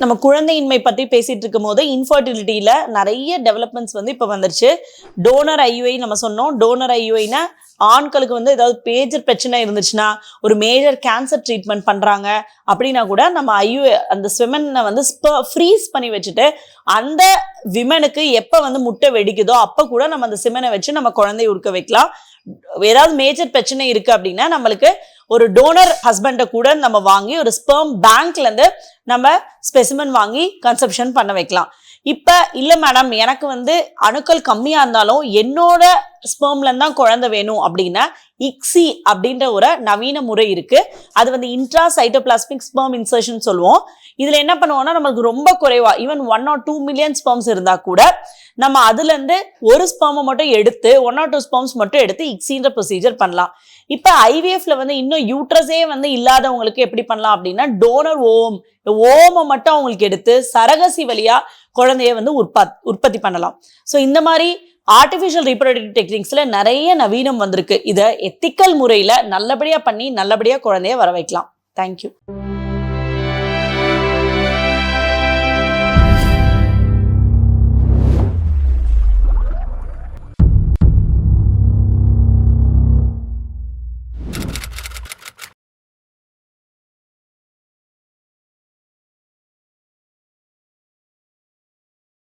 நம்ம குழந்தையின்மை பத்தி பேசிட்டு இருக்கும் போது இன்ஃபர்டிலிட்டியில நிறைய டெவலப்மெண்ட்ஸ் வந்து இப்போ வந்துருச்சு. டோனர் ஐயுஐ நம்ம சொன்னோம். டோனர் ஐயுஐனா ஆண்களுக்கு வந்து ஏதாவது மேஜர் பிரச்சனை இருந்துச்சுன்னா, ஒரு மேஜர் கேன்சர் ட்ரீட்மெண்ட் பண்றாங்க அப்படின்னா கூட நம்ம ஐயுஐ அந்த ஸ்விமனை வந்து ஃப்ரீஸ் பண்ணி வச்சுட்டு அந்த விமனுக்கு எப்போ வந்து முட்டை வெடிக்குதோ அப்போ கூட நம்ம அந்த சிமெனை வச்சு நம்ம குழந்தைய உடுக்க வைக்கலாம். ஏதாவது மேஜர் பிரச்சனை இருக்கு அப்படின்னா நம்மளுக்கு ஒரு டோனர் ஹஸ்பண்டை கூட நம்ம வாங்கி ஒரு ஸ்பெர்ம் பேங்க்ல இருந்து நம்ம ஸ்பெசிமன் வாங்கி கன்செப்ஷன் பண்ண வைக்கலாம். இப்ப இல்ல மேடம் எனக்கு வந்து அணுக்கள் கம்மியா இருந்தாலும் என்னோட ஸ்பெர்ம்ல தான் குழந்தை வேணும் அப்படின்னா இக்ஸி அப்படின்ற ஒரு நவீன முறை இருக்கு. அது வந்து இன்ட்ரா சைட்டோபிளாஸ்மிக் ஸ்பெர்ம் இன்சர்ஷன் சொல்லுவோம். இதுல என்ன பண்ணுவோம்னா நமக்கு ரொம்ப குறைவா ஈவன் 1 or 2 மில்லியன் ஸ்பெர்ம்ஸ் இருந்தா கூட நம்ம அதுல இருந்து ஒரு ஸ்பெர்மை மட்டும் எடுத்து 1 or 2 ஸ்பெர்ம்ஸ் மட்டும் எடுத்து இக்ஸின்ற ப்ரொசீஜர் பண்ணலாம். இப்ப ஐவிஎஃப்ல வந்து இன்னும் யூட்ரஸே வந்து இல்லாதவங்களுக்கு எப்படி பண்ணலாம் அப்படின்னா டோனர் ஓமை மட்டும் அவங்களுக்கு எடுத்து சரகசி வழியா குழந்தைய வந்து உற்பத்தி பண்ணலாம். ஸோ இந்த மாதிரி ஆர்டிஃபிஷியல் ரீப்ரொடக்டிவ் டெக்னிக்ஸ்ல நிறைய நவீனம் வந்திருக்கு. இதை எத்திக்கல் முறையில நல்லபடியா பண்ணி நல்லபடியா குழந்தைய வர வைக்கலாம். தேங்க்யூ.